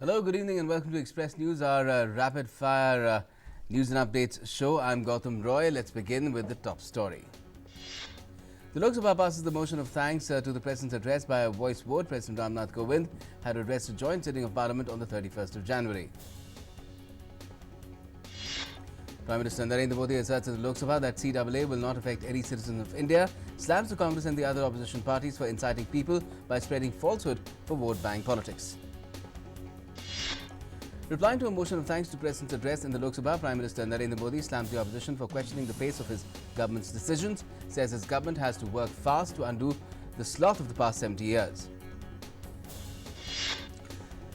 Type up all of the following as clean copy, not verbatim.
Hello, good evening and welcome to Express News, our rapid fire news and updates show. I'm Gautam Roy. Let's begin with the top story. The Lok Sabha passes the motion of thanks to the President's address by a voice vote. President Ramnath Kovind had addressed a joint sitting of Parliament on the 31st of January. Prime Minister Narendra Modi asserts at the Lok Sabha that CAA will not affect any citizen of India, slams the Congress and the other opposition parties for inciting people by spreading falsehood for vote bank politics. Replying to a motion of thanks to President's address in the Lok Sabha, Prime Minister Narendra Modi slams the opposition for questioning the pace of his government's decisions, says his government has to work fast to undo the sloth of the past 70 years.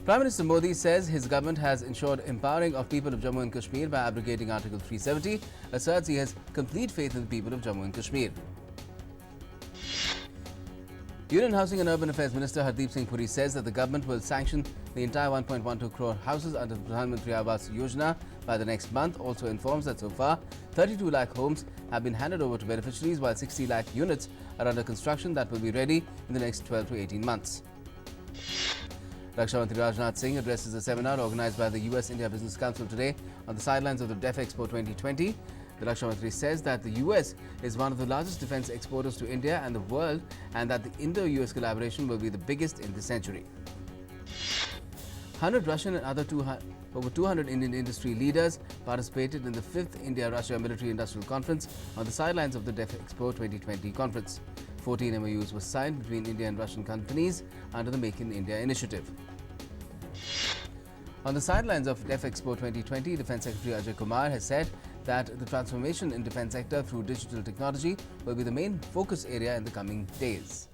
Prime Minister Modi says his government has ensured empowering of people of Jammu and Kashmir by abrogating Article 370, asserts he has complete faith in the people of Jammu and Kashmir. Union Housing and Urban Affairs Minister Hardeep Singh Puri says that the government will sanction the entire 1.12 crore houses under the Pradhan Mantri Awas Yojana by the next month. Also informs that so far 32 lakh homes have been handed over to beneficiaries, while 60 lakh units are under construction that will be ready in the next 12 to 18 months. Raksha Mantri Rajnath Singh addresses a seminar organized by the US-India Business Council today on the sidelines of the DEF Expo 2020. The Raksha Mantri says that the US is one of the largest defense exporters to India and the world, and that the Indo-US collaboration will be the biggest in the century. 100 Russian and over 200 Indian industry leaders participated in the 5th India-Russia Military Industrial Conference on the sidelines of the DEF Expo 2020 conference. 14 MOUs were signed between India and Russian companies under the Make in India initiative. On the sidelines of DEF Expo 2020, Defence Secretary Ajay Kumar has said that the transformation in defence sector through digital technology will be the main focus area in the coming days.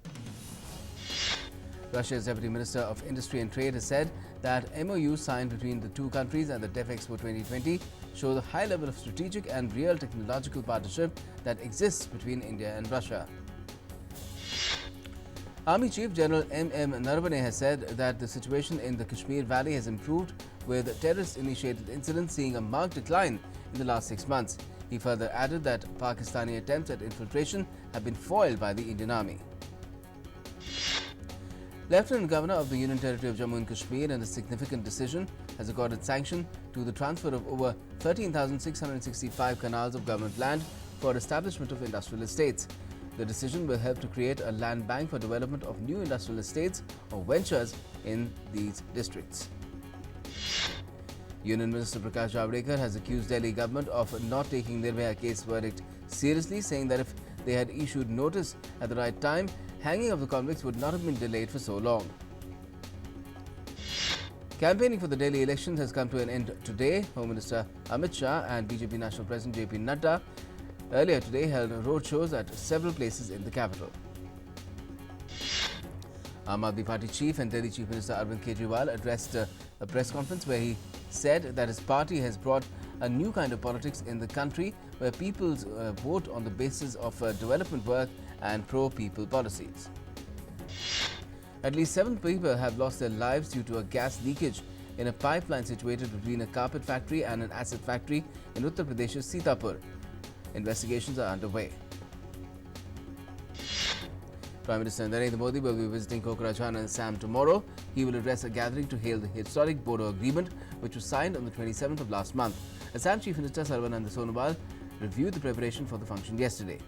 Russia's Deputy Minister of Industry and Trade has said that MOUs signed between the two countries at the DEF Expo 2020 show the high level of strategic and real technological partnership that exists between India and Russia. Army Chief General M.M. Naravane has said that the situation in the Kashmir Valley has improved, with terrorist-initiated incidents seeing a marked decline in the last 6 months. He further added that Pakistani attempts at infiltration have been foiled by the Indian Army. Lieutenant Governor of the Union Territory of Jammu and Kashmir, in a significant decision, has accorded sanction to the transfer of over 13,665 canals of government land for establishment of industrial estates. The decision will help to create a land bank for development of new industrial estates or ventures in these districts. Union Minister Prakash Javadekar has accused Delhi government of not taking Nirbhaya case verdict seriously, saying that if they had issued notice at the right time, hanging of the convicts would not have been delayed for so long. Campaigning for the Delhi elections has come to an end today. Home Minister Amit Shah and BJP National President JP Nadda earlier today held roadshows at several places in the capital. Aam Aadmi Party chief and Delhi Chief Minister Arvind Kejriwal addressed a press conference where he said that his party has brought a new kind of politics in the country, where people vote on the basis of development work and pro-people policies. At least 7 people have lost their lives due to a gas leakage in a pipeline situated between a carpet factory and an acid factory in Uttar Pradesh's Sitapur. Investigations are underway. Prime Minister Narendra Modi will be visiting Karkardooma and Assam tomorrow. He will address a gathering to hail the historic Bodo Agreement, which was signed on the 27th of last month. Assam Chief Minister Sarbananda Sonowal reviewed the preparation for the function yesterday.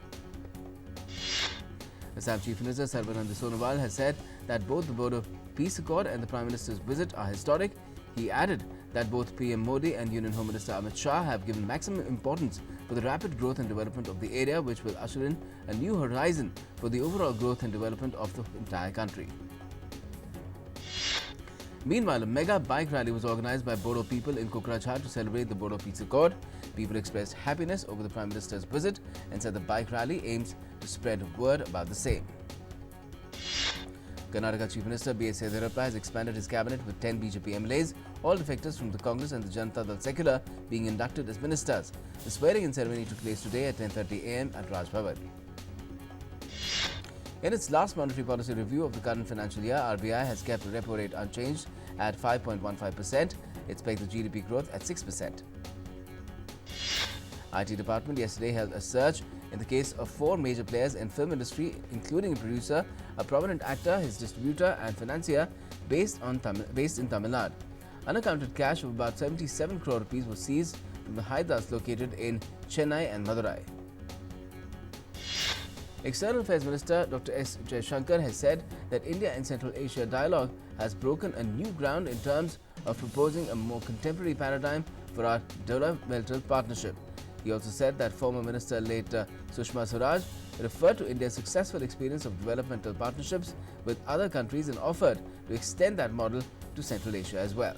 Assam Chief Minister Sarbananda Sonowal has said that both the Bodo Peace Accord and the Prime Minister's visit are historic. He added that both PM Modi and Union Home Minister Amit Shah have given maximum importance for the rapid growth and development of the area, which will usher in a new horizon for the overall growth and development of the entire country. Meanwhile, a mega bike rally was organized by Bodo people in Kokrajhar to celebrate the Bodo Peace Accord. People expressed happiness over the Prime Minister's visit and said the bike rally aims to spread word about the same. Karnataka Chief Minister B.S. Yediyurappa has expanded his cabinet with 10 BJP MLAs, all defectors from the Congress and the Janata Dal Secular, being inducted as ministers. The swearing-in ceremony took place today at 10:30 a.m. at Raj Bhavan. In its last monetary policy review of the current financial year, RBI has kept the repo rate unchanged at 5.15%. It's pegged the GDP growth at 6%. IT department yesterday held a search in the case of 4 major players in film industry, including a producer, a prominent actor, his distributor and financier based in Tamil Nadu. Unaccounted cash of about 77 crore rupees was seized from the hideouts located in Chennai and Madurai. External Affairs Minister Dr. S. Jaishankar has said that India and Central Asia dialogue has broken a new ground in terms of proposing a more contemporary paradigm for our developmental partnership. He also said that former Minister late Sushma Swaraj referred to India's successful experience of developmental partnerships with other countries and offered to extend that model to Central Asia as well.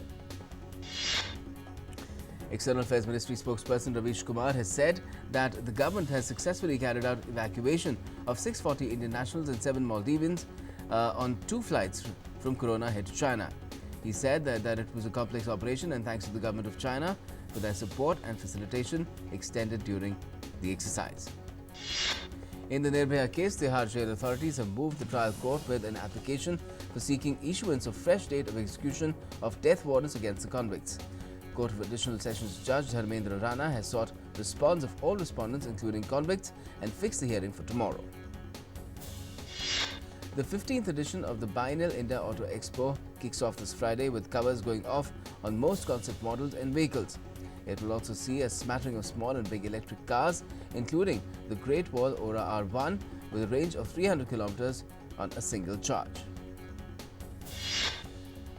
External Affairs Ministry spokesperson Ravish Kumar has said that the government has successfully carried out evacuation of 640 Indian nationals and 7 Maldivians on 2 flights from Corona head to China. He said that it was a complex operation and thanks to the government of China for their support and facilitation extended during the exercise. In the Nirbhaya case, Tihar jail authorities have moved the trial court with an application for seeking issuance of fresh date of execution of death warrants against the convicts. Court of Additional Sessions Judge Dharmendra Rana has sought response of all respondents, including convicts, and fixed the hearing for tomorrow. The 15th edition of the Biennial India Auto Expo kicks off this Friday with covers going off on most concept models and vehicles. It will also see a smattering of small and big electric cars, including the Great Wall Ora R1 with a range of 300 kilometers on a single charge.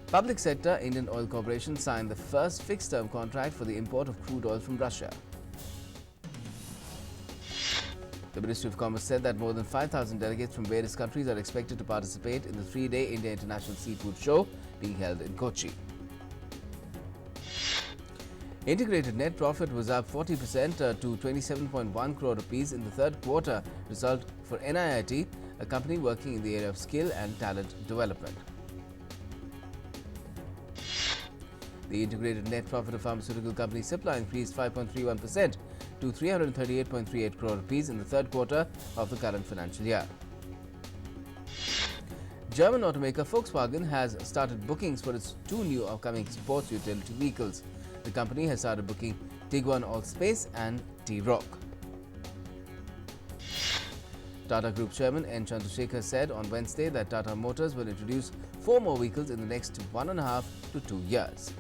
Public sector Indian Oil Corporation signed the first fixed-term contract for the import of crude oil from Russia. The Ministry of Commerce said that more than 5,000 delegates from various countries are expected to participate in the 3-day India International Seafood Show being held in Kochi. Integrated net profit was up 40% to 27.1 crore rupees in the third quarter, result for NIIT, a company working in the area of skill and talent development. The integrated net profit of pharmaceutical company Cipla increased 5.31% to 338.38 crore rupees in the third quarter of the current financial year. German automaker Volkswagen has started bookings for its 2 new upcoming sports utility vehicles. The company has started booking Tiguan All-Space and T-Roc. Tata Group Chairman N. Chandrasekhar said on Wednesday that Tata Motors will introduce 4 more vehicles in the next 1.5 to 2 years.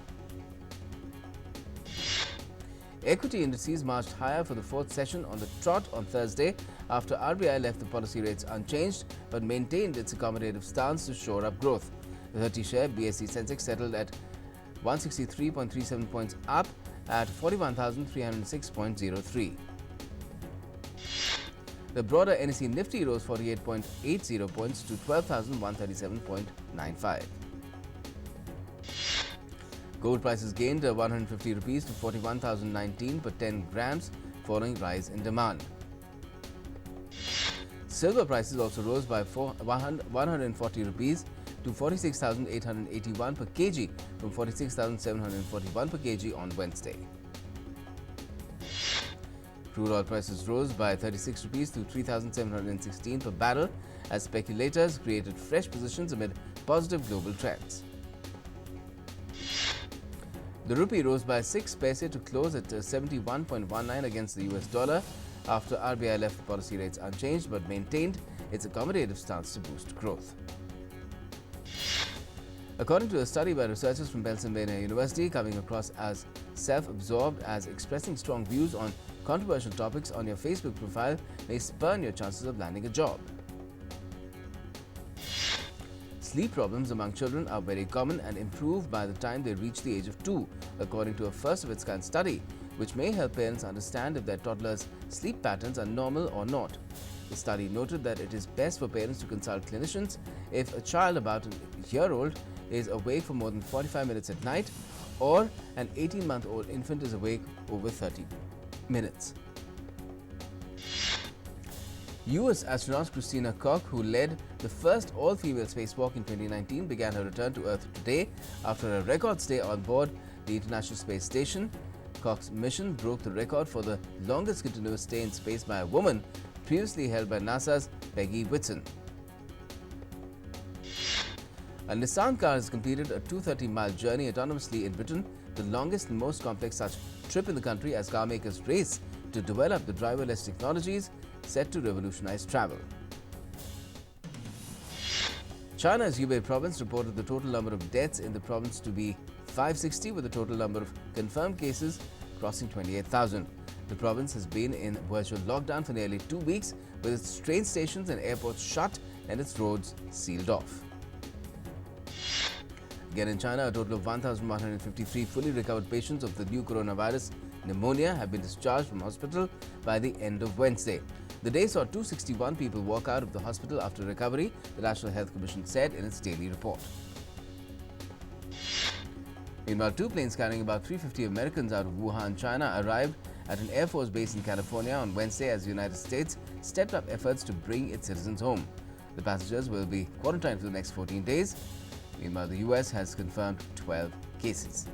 Equity indices marched higher for the 4th session on the trot on Thursday after RBI left the policy rates unchanged but maintained its accommodative stance to shore up growth. The 30-share BSE Sensex settled at 163.37 points up at 41,306.03. The broader NSE Nifty rose 48.80 points to 12,137.95. Gold prices gained 150 rupees to 41,019 per 10 grams following rise in demand. Silver prices also rose by 140 rupees to 46,881 per kg from 46,741 per kg on Wednesday. Crude oil prices rose by 36 rupees to 3,716 per barrel as speculators created fresh positions amid positive global trends. The rupee rose by 6 paise to close at 71.19 against the US dollar after RBI left policy rates unchanged but maintained its accommodative stance to boost growth. According to a study by researchers from Pennsylvania University, coming across as self-absorbed as expressing strong views on controversial topics on your Facebook profile may spurn your chances of landing a job. Sleep problems among children are very common and improve by the time they reach the age of 2, according to a first-of-its-kind study, which may help parents understand if their toddlers' sleep patterns are normal or not. The study noted that it is best for parents to consult clinicians if a child about a year-old is awake for more than 45 minutes at night or an 18-month-old infant is awake over 30 minutes. US astronaut Christina Koch, who led the first all-female spacewalk in 2019, began her return to Earth today after a record stay on board the International Space Station. Koch's mission broke the record for the longest continuous stay in space by a woman, previously held by NASA's Peggy Whitson. A Nissan car has completed a 230-mile journey autonomously in Britain, the longest and most complex such trip in the country as car makers race to develop the driverless technologies set to revolutionize travel. China's Hubei province reported the total number of deaths in the province to be 560, with the total number of confirmed cases crossing 28,000. The province has been in virtual lockdown for nearly 2 weeks, with its train stations and airports shut and its roads sealed off. Again in China, a total of 1,153 fully recovered patients of the new coronavirus pneumonia have been discharged from hospital by the end of Wednesday. The day saw 261 people walk out of the hospital after recovery, the National Health Commission said in its daily report. Meanwhile, 2 planes carrying about 350 Americans out of Wuhan, China arrived at an Air Force base in California on Wednesday as the United States stepped up efforts to bring its citizens home. The passengers will be quarantined for the next 14 days. Meanwhile, the US has confirmed 12 cases.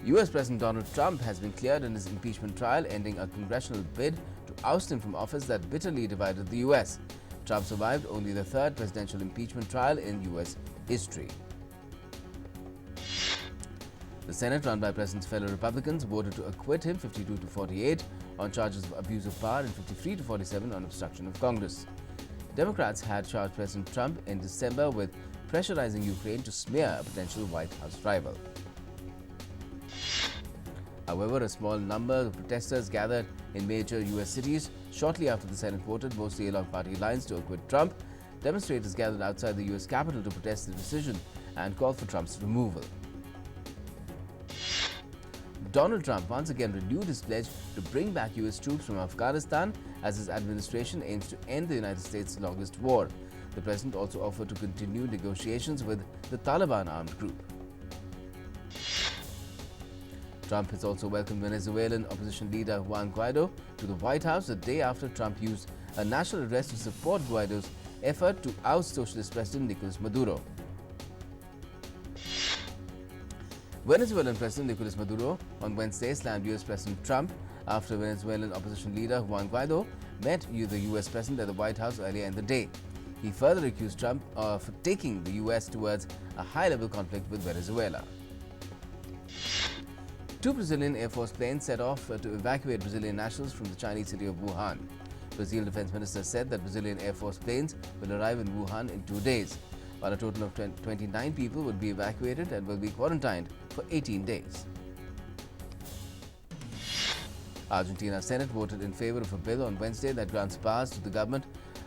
US President Donald Trump has been cleared in his impeachment trial, ending a congressional bid to oust him from office that bitterly divided the US. Trump survived only the 3rd presidential impeachment trial in US history. The Senate, run by President's fellow Republicans, voted to acquit him 52 to 48 on charges of abuse of power and 53 to 47 on obstruction of Congress. Democrats had charged President Trump in December with pressurizing Ukraine to smear a potential White House rival. However, a small number of protesters gathered in major US cities shortly after the Senate voted, mostly along party lines, to acquit Trump. Demonstrators gathered outside the US Capitol to protest the decision and call for Trump's removal. Donald Trump once again renewed his pledge to bring back US troops from Afghanistan as his administration aims to end the United States' longest war. The president also offered to continue negotiations with the Taliban armed group. Trump has also welcomed Venezuelan opposition leader Juan Guaido to the White House a day after Trump used a national address to support Guaido's effort to oust socialist president Nicolas Maduro. Venezuelan President Nicolas Maduro on Wednesday slammed US President Trump after Venezuelan opposition leader Juan Guaido met the US President at the White House earlier in the day. He further accused Trump of taking the US towards a high-level conflict with Venezuela. 2 Brazilian Air Force planes set off to evacuate Brazilian nationals from the Chinese city of Wuhan. Brazil Defense Minister said that Brazilian Air Force planes will arrive in Wuhan in 2 days, while a total of 29 people would be evacuated and will be quarantined for 18 days. Argentina's Senate voted in favor of a bill on Wednesday that grants powers to the government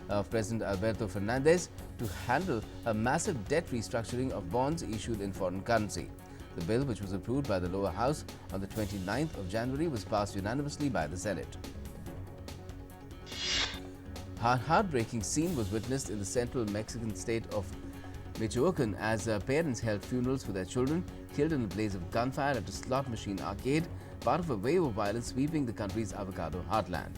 of President Alberto Fernandez to handle a massive debt restructuring of bonds issued in foreign currency. The bill, which was approved by the lower house on the 29th of January, was passed unanimously by the Senate. A heartbreaking scene was witnessed in the central Mexican state of Michoacan as parents held funerals for their children killed in a blaze of gunfire at a slot machine arcade, part of a wave of violence sweeping the country's avocado heartland.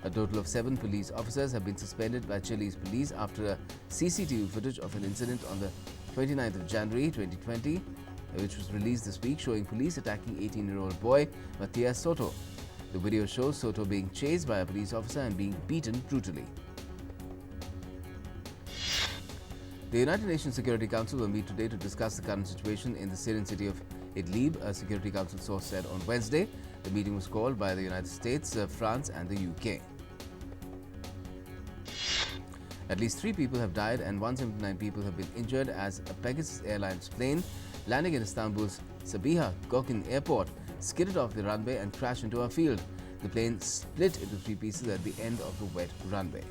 A total of 7 police officers have been suspended by Chile's police after a CCTV footage of an incident on the 29th of January 2020, which was released this week, showing police attacking 18-year-old boy Matias Soto. The video shows Soto being chased by a police officer and being beaten brutally. The United Nations Security Council will meet today to discuss the current situation in the Syrian city of Idlib, a Security Council source said on Wednesday. The meeting was called by the United States, France and the UK. At least 3 people have died and 179 people have been injured as a Pegasus Airlines plane landing in Istanbul's Sabiha Gökçen airport skidded off the runway and crashed into a field. The plane split into 3 pieces at the end of the wet runway.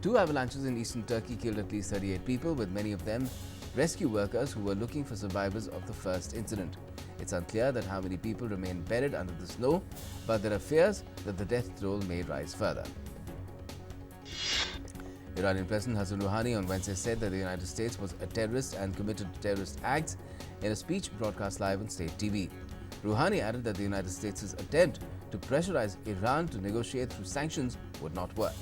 2 avalanches in eastern Turkey killed at least 38 people, with many of them rescue workers who were looking for survivors of the first incident. It's unclear that how many people remain buried under the snow, but there are fears that the death toll may rise further. Iranian President Hassan Rouhani on Wednesday said that the United States was a terrorist and committed to terrorist acts in a speech broadcast live on state TV. Rouhani added that the United States' attempt to pressurize Iran to negotiate through sanctions would not work.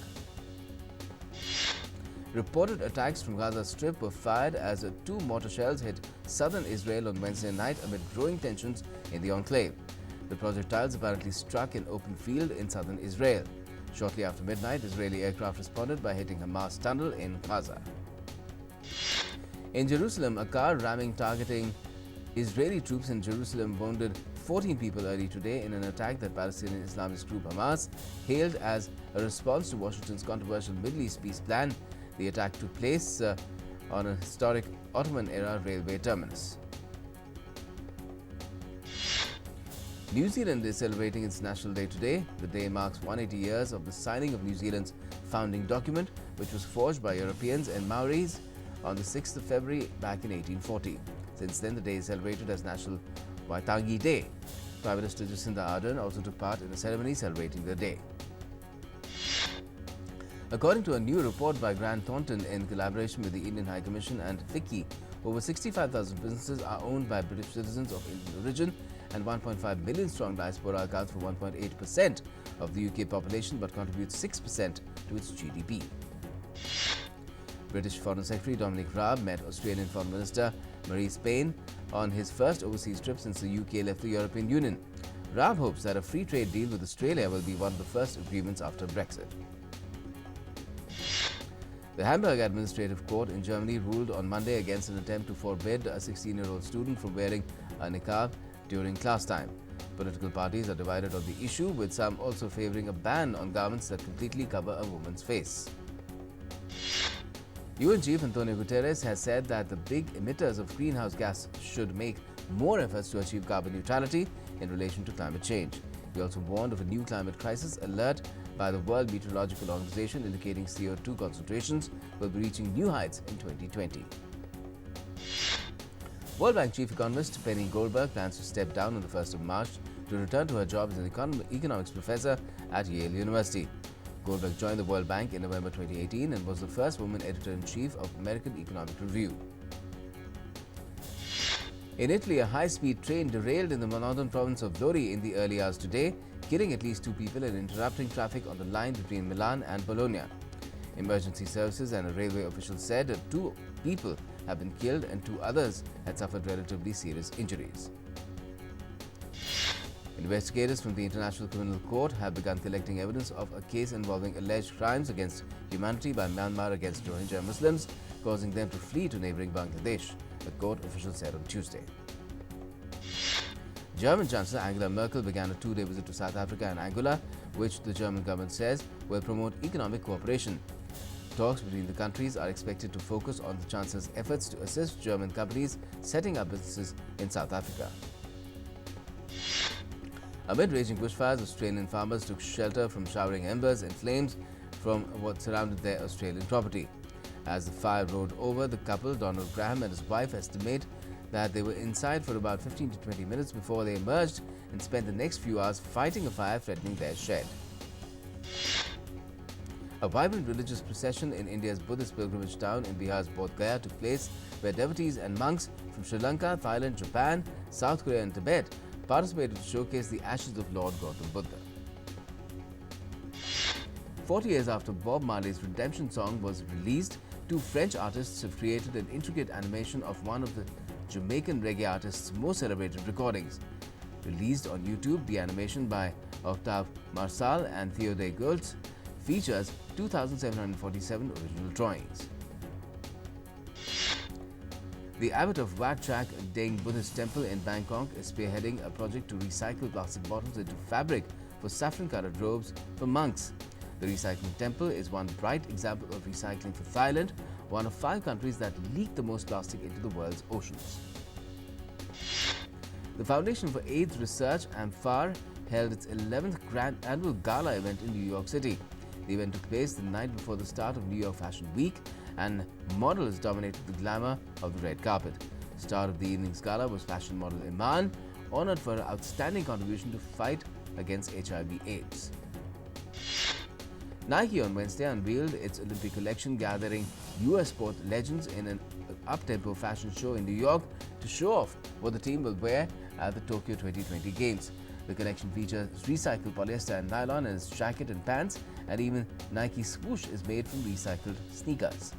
Reported attacks from Gaza Strip were fired as 2 mortar shells hit southern Israel on Wednesday night amid growing tensions in the enclave. The projectiles apparently struck an open field in southern Israel. Shortly after midnight, Israeli aircraft responded by hitting Hamas tunnel in Gaza. In Jerusalem, a car ramming targeting Israeli troops in Jerusalem wounded 14 people early today in an attack that Palestinian Islamist group Hamas hailed as a response to Washington's controversial Middle East peace plan. The attack took place on a historic Ottoman-era railway terminus. New Zealand is celebrating its National Day today. The day marks 180 years of the signing of New Zealand's founding document, which was forged by Europeans and Maoris on the 6th of February back in 1840. Since then, the day is celebrated as National Waitangi Day. Prime Minister Jacinda Ardern also took part in a ceremony celebrating the day. According to a new report by Grant Thornton in collaboration with the Indian High Commission and FICCI, over 65,000 businesses are owned by British citizens of Indian origin, and 1.5 million strong diaspora accounts for 1.8% of the UK population but contributes 6% to its GDP. British Foreign Secretary Dominic Raab met Australian Foreign Minister Marise Payne on his first overseas trip since the UK left the European Union. Raab hopes that a free trade deal with Australia will be one of the first agreements after Brexit. The Hamburg Administrative Court in Germany ruled on Monday against an attempt to forbid a 16-year-old student from wearing a niqab during class time. Political parties are divided on the issue, with some also favouring a ban on garments that completely cover a woman's face. UN Chief Antonio Guterres has said that the big emitters of greenhouse gas should make more efforts to achieve carbon neutrality in relation to climate change. He also warned of a new climate crisis alert by the World Meteorological Organization indicating CO2 concentrations will be reaching new heights in 2020. World Bank Chief Economist Penny Goldberg plans to step down on the 1st of March to return to her job as an economics professor at Yale University. Goldberg joined the World Bank in November 2018 and was the first woman editor-in-chief of American Economic Review. In Italy, a high-speed train derailed in the northern province of Lodi in the early hours today, killing at least 2 people and interrupting traffic on the line between Milan and Bologna. Emergency services and a railway official said that 2 people have been killed and 2 others had suffered relatively serious injuries. Investigators from the International Criminal Court have begun collecting evidence of a case involving alleged crimes against humanity by Myanmar against Rohingya Muslims, causing them to flee to neighbouring Bangladesh, the court official said on Tuesday. German Chancellor Angela Merkel began a 2-day visit to South Africa and Angola, which the German government says will promote economic cooperation. Talks between the countries are expected to focus on the Chancellor's efforts to assist German companies setting up businesses in South Africa. Amid raging bushfires, Australian farmers took shelter from showering embers and flames from what surrounded their Australian property. As the fire roared over, the couple, Donald Graham and his wife, estimate that they were inside for about 15 to 20 minutes before they emerged and spent the next few hours fighting a fire threatening their shed. A vibrant religious procession in India's Buddhist pilgrimage town in Bihar's Bodh Gaya took place, where devotees and monks from Sri Lanka, Thailand, Japan, South Korea and Tibet participated to showcase the ashes of Lord Gautam Buddha. 40 years after Bob Marley's Redemption song was released, 2 French artists have created an intricate animation of one of the Jamaican reggae artist's most celebrated recordings. Released on YouTube, the animation by Octave Marsal and Theodore Gultz features 2,747 original drawings. The abbot of Wat Chak Deng Buddhist Temple in Bangkok is spearheading a project to recycle plastic bottles into fabric for saffron-colored robes for monks. The recycling temple is one bright example of recycling for Thailand, one of 5 countries that leak the most plastic into the world's oceans. The Foundation for AIDS Research, AMFAR, held its 11th Grand Annual Gala event in New York City. The event took place the night before the start of New York Fashion Week, and models dominated the glamour of the red carpet. Star of the evening's gala was fashion model Iman, honored for her outstanding contribution to fight against HIV/AIDS. Nike on Wednesday unveiled its Olympic collection, gathering US sport legends in an up-tempo fashion show in New York to show off what the team will wear at the Tokyo 2020 Games. The collection features recycled polyester and nylon in its jacket and pants, and even Nike swoosh is made from recycled sneakers.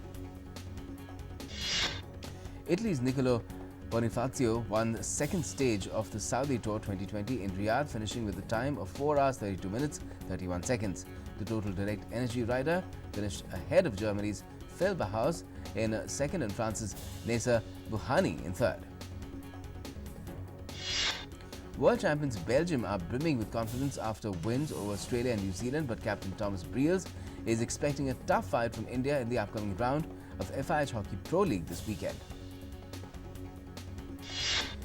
Italy's Nicolo Bonifacio won the second stage of the Saudi Tour 2020 in Riyadh, finishing with a time of 4 hours 32 minutes 31 seconds. The Total Direct Energy rider finished ahead of Germany's Phil Bauhaus in second and France's Nasser Bouhanni in third. World champions Belgium are brimming with confidence after wins over Australia and New Zealand, but captain Thomas Briels is expecting a tough fight from India in the upcoming round of FIH Hockey Pro League this weekend.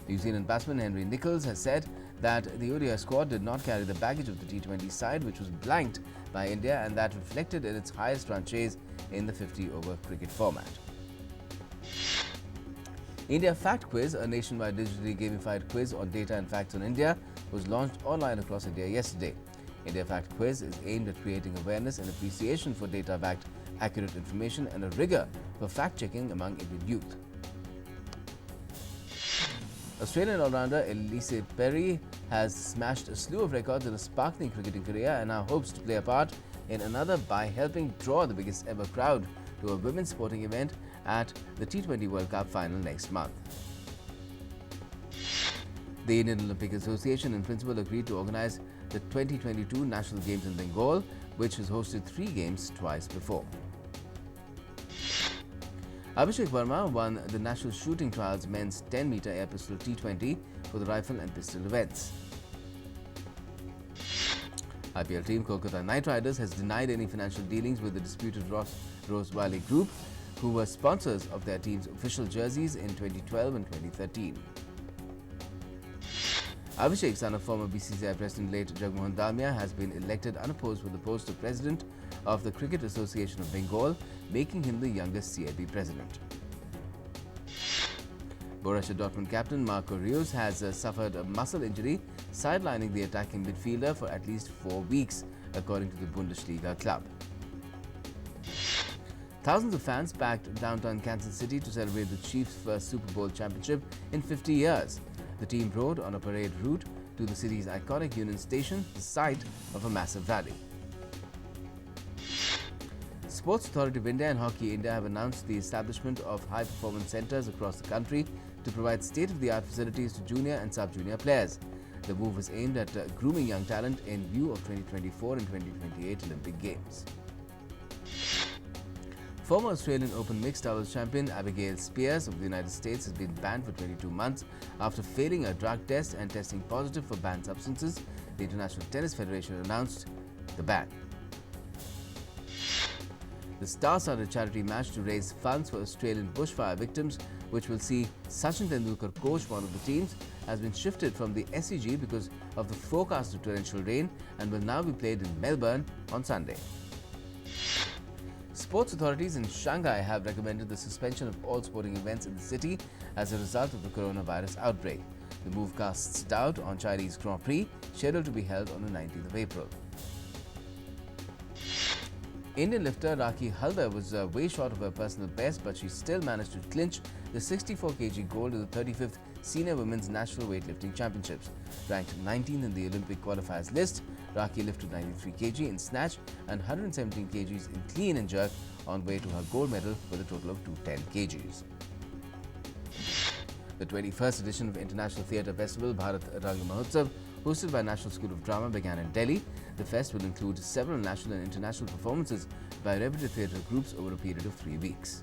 New Zealand batsman Henry Nicholls has said that the ODI squad did not carry the baggage of the T20 side, which was blanked by India, and that reflected in its highest run chase in the 50-over cricket format. India Fact Quiz, a nationwide digitally gamified quiz on data and facts on India, was launched online across India yesterday. India Fact Quiz is aimed at creating awareness and appreciation for data-backed, accurate information and a rigor for fact-checking among Indian youth. Australian all-rounder Elise Perry has smashed a slew of records in a sparkling cricketing career and now hopes to play a part in another by helping draw the biggest ever crowd to a women's sporting event at the T20 World Cup final next month. The Indian Olympic Association in principle agreed to organize the 2022 National Games in Bengal, which has hosted 3 games twice before. Abhishek Verma won the National Shooting Trials Men's 10-meter air pistol T20 for the rifle and pistol events. IPL team Kolkata Knight Riders has denied any financial dealings with the disputed Rose Valley Group, who were sponsors of their team's official jerseys in 2012 and 2013. Abhishek, son of former BCCI President late Jagmohan Dalmia, has been elected unopposed for the post of President of the Cricket Association of Bengal, making him the youngest CIB president. Borussia Dortmund captain Marco Reus has suffered a muscle injury, sidelining the attacking midfielder for at least 4 weeks, according to the Bundesliga club. Thousands of fans packed downtown Kansas City to celebrate the Chiefs' first Super Bowl championship in 50 years. The team rode on a parade route to the city's iconic Union Station, the site of a massive rally. Sports Authority of India and Hockey India have announced the establishment of high-performance centres across the country to provide state-of-the-art facilities to junior and sub-junior players. The move is aimed at grooming young talent in view of 2024 and 2028 Olympic Games. Former Australian Open mixed doubles champion Abigail Spears of the United States has been banned for 22 months after failing a drug test and testing positive for banned substances. The International Tennis Federation announced the ban. The star-studded charity match to raise funds for Australian bushfire victims, which will see Sachin Tendulkar coach one of the teams, has been shifted from the SCG because of the forecast of torrential rain and will now be played in Melbourne on Sunday. Sports authorities in Shanghai have recommended the suspension of all sporting events in the city as a result of the coronavirus outbreak. The move casts doubt on Chinese Grand Prix, scheduled to be held on the 19th of April. Indian lifter Rakhi Halder was way short of her personal best, but she still managed to clinch the 64 kg gold in the 35th Senior Women's National Weightlifting Championships. Ranked 19th in the Olympic qualifiers list, Rakhi lifted 93 kg in snatch and 117 kg in clean and jerk on way to her gold medal with a total of 210 kgs. The 21st edition of International Theatre Festival Bharat Rang Mahotsav, hosted by National School of Drama, began in Delhi. The fest will include several national and international performances by reputed theatre groups over a period of 3 weeks.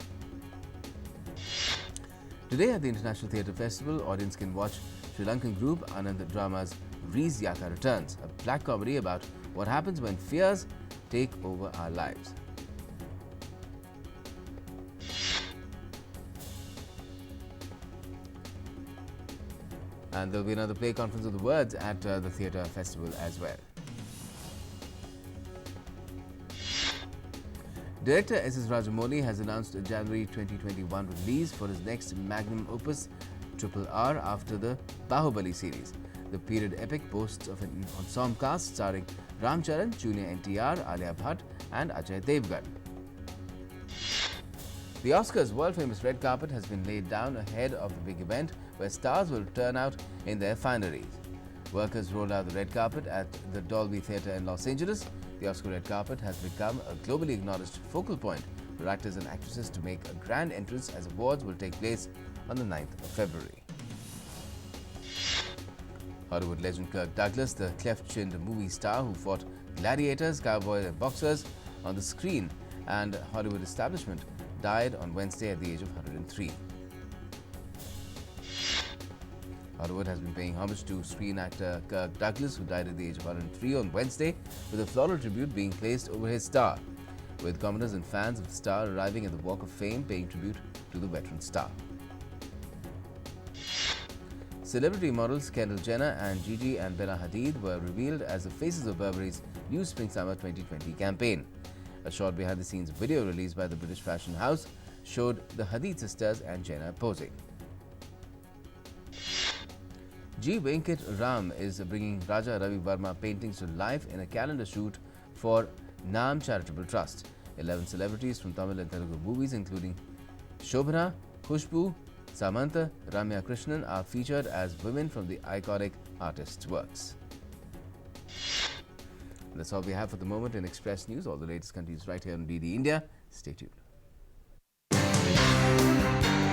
Today at the International Theatre Festival, audience can watch Sri Lankan group Anand Drama's Rees Yaka Returns, a black comedy about what happens when fears take over our lives. And there will be another play Conference of the Words at the Theatre Festival as well. Director S.S. Rajamouli has announced a January 2021 release for his next magnum opus, RRR, after the Bahubali series. The period epic boasts of an ensemble cast starring Ram Charan, Junior NTR, Alia Bhatt and Ajay Devgan. The Oscars' world-famous red carpet has been laid down ahead of the big event, where stars will turn out in their fineries. Workers rolled out the red carpet at the Dolby Theatre in Los Angeles. The Oscar red carpet has become a globally acknowledged focal point for actors and actresses to make a grand entrance, as awards will take place on the 9th of February. Hollywood legend Kirk Douglas, the cleft-chinned movie star who fought gladiators, cowboys and boxers on the screen and Hollywood establishment, died on Wednesday at the age of 103. Hollywood has been paying homage to screen actor Kirk Douglas, who died at the age of 103 on Wednesday, with a floral tribute being placed over his star. with commoners and fans of the star arriving at the Walk of Fame paying tribute to the veteran star. Celebrity models Kendall Jenner and Gigi and Bella Hadid were revealed as the faces of Burberry's new Spring-Summer 2020 campaign. A short behind-the-scenes video released by the British fashion house showed the Hadid sisters and Jenner posing. G. Venkat Ram is bringing Raja Ravi Verma paintings to life in a calendar shoot for Naam Charitable Trust. 11 celebrities from Tamil and Telugu movies including Shobhana, Khushbu, Samantha, Ramya Krishnan are featured as women from the iconic artist's works. That's all we have for the moment in Express News. All the latest continues right here on DD India. Stay tuned.